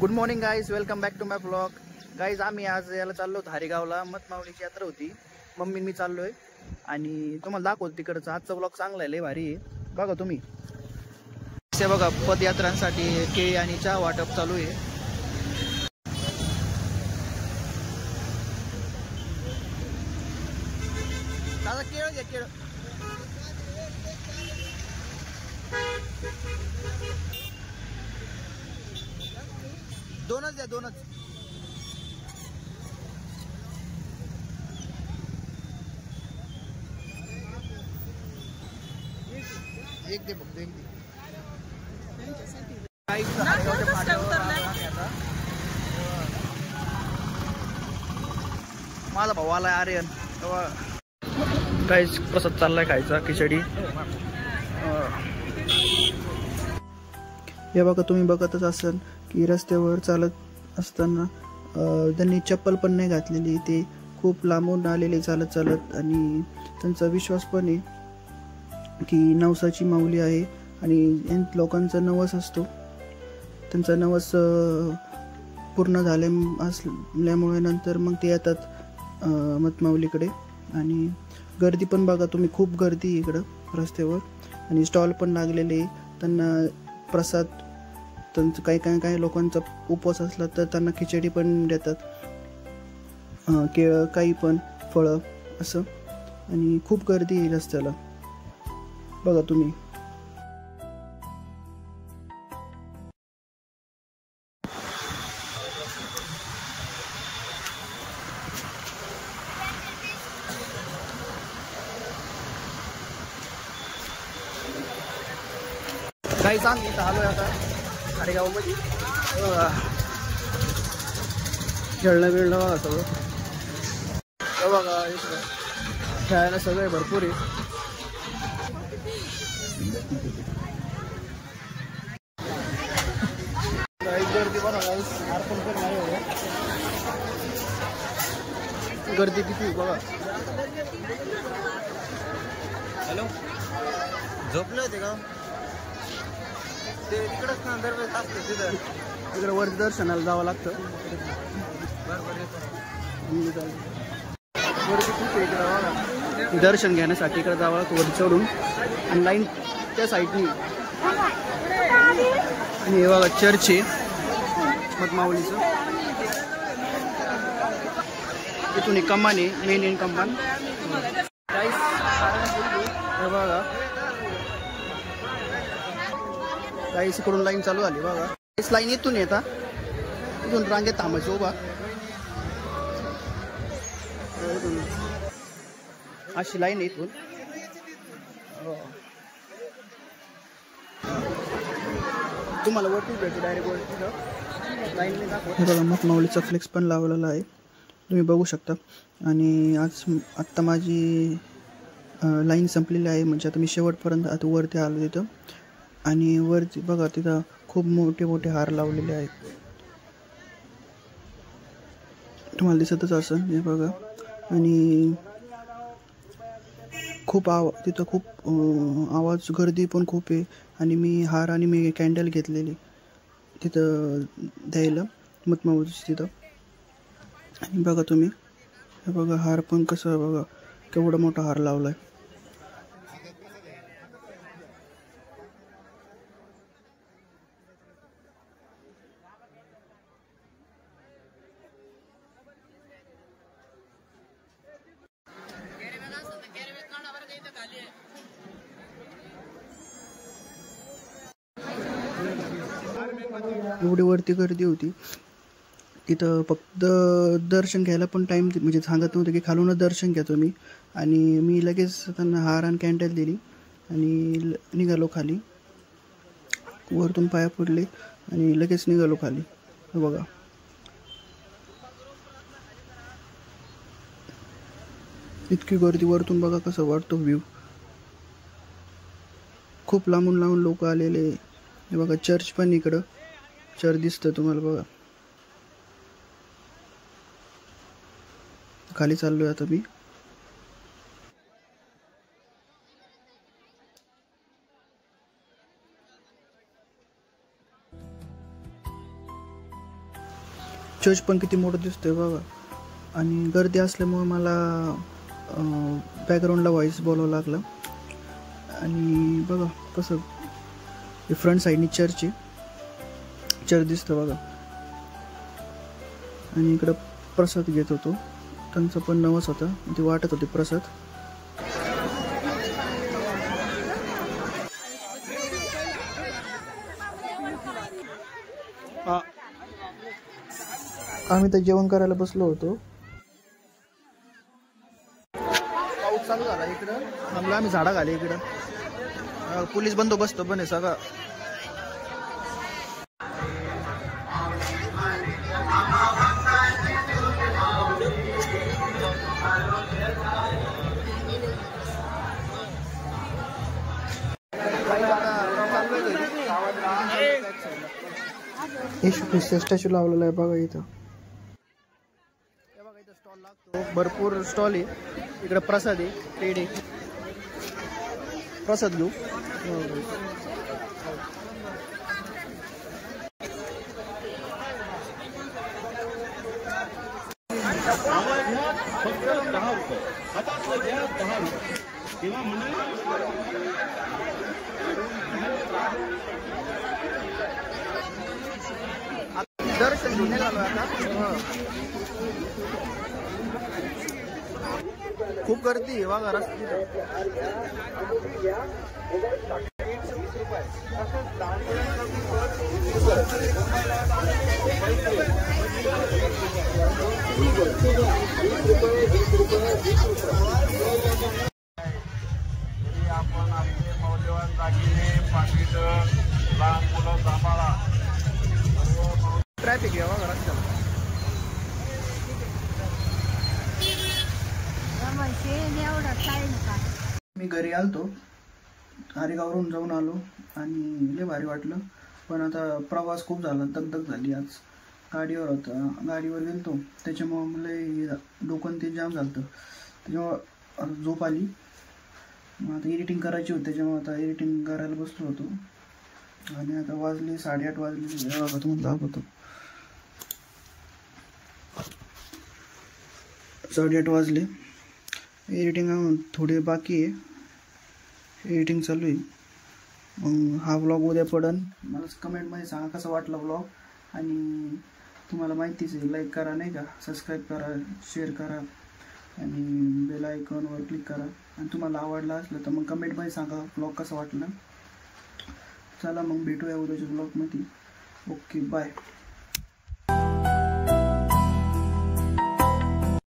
Good morning guys, welcome back to my blog. Guys आम्ही आज याला चाललो होतो हरिगावला. मतमावलीची यात्रा होती. मम्मी मी चाललोय आणि तुम्हाला दाखवतो तिकडचा आजचा ब्लॉग. चांगला आहे, लय भारी आहे. बघा तुम्ही. ते बघा पदयात्रांसाठी केळी आणि चहा वाटप चालू आहे. दादा केळ घे, केळ. दोनच द्या, दोनच. एक दे फक्त, एक दे. माझा भाऊ आलाय आर्यन. काहीच प्रसाद चाललाय खायचा, खिचडी. हे बघा तुम्ही बघतच असाल की रस्त्यावर चालत असताना त्यांनी चप्पल पण नाही घातलेली. ते खूप लांबून आलेले चालत चालत, आणि त्यांचा विश्वास पण आहे की नवसाची माऊली आहे आणि लोकांचा नवस असतो. त्यांचा नवस पूर्ण असल्यामुळे नंतर मग ते येतात मतमाऊलीकडे. आणि गर्दी पण बघा तुम्ही, खूप गर्दी इकडं रस्त्यावर. आणि स्टॉल पण लागलेले. त्यांना प्रसाद, त्यांचं काही लोकांचा उपवास असला तर त्यांना खिचडी पण देतात, केळं, काही पण फळं असं. आणि खूप गर्दी आहे रस्त्याला, बघा तुम्ही. काही सांग, इथं आलोय आता हरिगावमध्ये. खेळणं बिळणं बघा सगळं. बघा इथं खेळायला सगळे भरपूर आहे. गर्दी बघा, गर्दी किती बघा. हॅलो, झोपले होते का? ते तिकडंच ना दरवेळेस असते तिथं. तिकडं वरती दर्शनाला जावं लागतं. वरती खूप आहे इकडं बघा. दर्शन घेण्यासाठी इकडे जावं लागतं वरती चढून, आणि लाईन त्या साईडनी. आणि हे बघा चर्च आहे मतमावलीचं. इथून एक कमान आहे, मेन इन कमान. हे बघा काही इकडून लाईन चालू झाली बघा. इस लाईन इथून येता, इथून रांगेत थांबायचं उभा. अशी लाईन इथून. तुम्हाला वरती भेटू डायरेक्ट वरती लाईन दाखव. बघा मतमावलीचा फ्लेक्स पण लावलेला आहे, तुम्ही बघू शकता. आणि आत्ता माझी लाईन संपलेली आहे, म्हणजे आता मी शेवटपर्यंत आता वरती आलो तिथं. आणि वरती बघा तिथं खूप मोठे मोठे हार लावलेले आहेत, तुम्हाला दिसतच असेल. हे बघा. आणि खूप तिथं खूप आवाज, गर्दी पण खूप आहे. आणि मी हार आणि मी कॅन्डल घेतलेली तिथं द्यायला मतमावलीची तिथं. आणि बघा तुम्ही, हे बघा हार पण कसं बघा, केवढा मोठा हार लावलाय. एवढी वरती गर्दी होती तिथं. फक्त दर्शन घ्यायला पण टाईम म्हणजे सांगत नव्हतं की खालूनच दर्शन घ्या तुम्ही. आणि मी लगेच त्यांना हार आणि कॅन्डल दिली आणि निघालो खाली. वरतून पाया पडले आणि लगेच निघालो खाली. बघा इतकी गर्दी. वरतून बघा कसं वाटतो व्ह्यू. खूप लांबून लांबून लोक आलेले. हे बघा चर्च पण इकडं, चर्च दिसतं तुम्हाला बघा. खाली चाललोय आता मी. चर्च पण किती मोठं दिसतोय बघा. आणि गर्दी असल्यामुळे मला बॅकग्राऊंडला व्हॉइस बोलावं लागलं. आणि बघा कसं फ्रंट साईडनी चर्च दिसतं बघा. आणि इकडं प्रसाद घेत होतो, त्यांचं पण नवस होतं, ते वाटत होते प्रसाद. आम्ही तर जेवण करायला बसलो होतो. पाऊस चालू झाला इकडं, थांबलो आम्ही झाडा खाली. इकडं पोलीस बंदोबस्त पण आहे सगळा. येशू ख्रिस्त स्टॅच्यू लावलेला आहे बघा इथं. स्टॉल लागतो, भरपूर स्टॉल आहे इकडं. प्रसाद आहे, पेढे, प्रसाद घेऊ. दर्शन घेऊन झालो आता. खूप गर्दी आहे बघा रस्त्यात. आपण आपले मौल्यवान दागिने पाकिट लहान मुलं सांभाळा. ट्रॅफिक आहे बघा रस्त्याला. मी घरी आलतो, हरिगावरून जाऊन आलो आणि लय भारी वाटलं. पण आता प्रवास खूप झाला, दगदग झाली. आज गाडीवर होता, गाडीवर गेलतो, त्याच्यामुळं लय डोकं ते जाम झालं. त्याच्यामुळं झोप आली. मग आता एडिटिंग करायची होती, त्याच्यामुळे आता एडिटिंग करायला बसलो होतो. आणि आता वाजले 8:30 वाजले बघा, तुम्हाला दाखवतो. 8:30 वाजले. एडिटिंग थोडे बाकी आहे, एडिटिंग चालू आहे. मग हा व्लॉग उद्या पडन. मला कमेंटमध्ये सांगा कसा वाटला व्लॉग. आणि तुम्हाला माहितीच आहे, लाईक करा नाही का, सबस्क्राईब करा, शेअर करा आणि बेल आयकॉनवर क्लिक करा. आणि तुम्हाला आवडला असलं तर मग कमेंटमध्ये सांगा व्लॉग कसा वाटला. चला मग भेटूया उद्याच्या व्लॉगमध्ये. Okay, bye.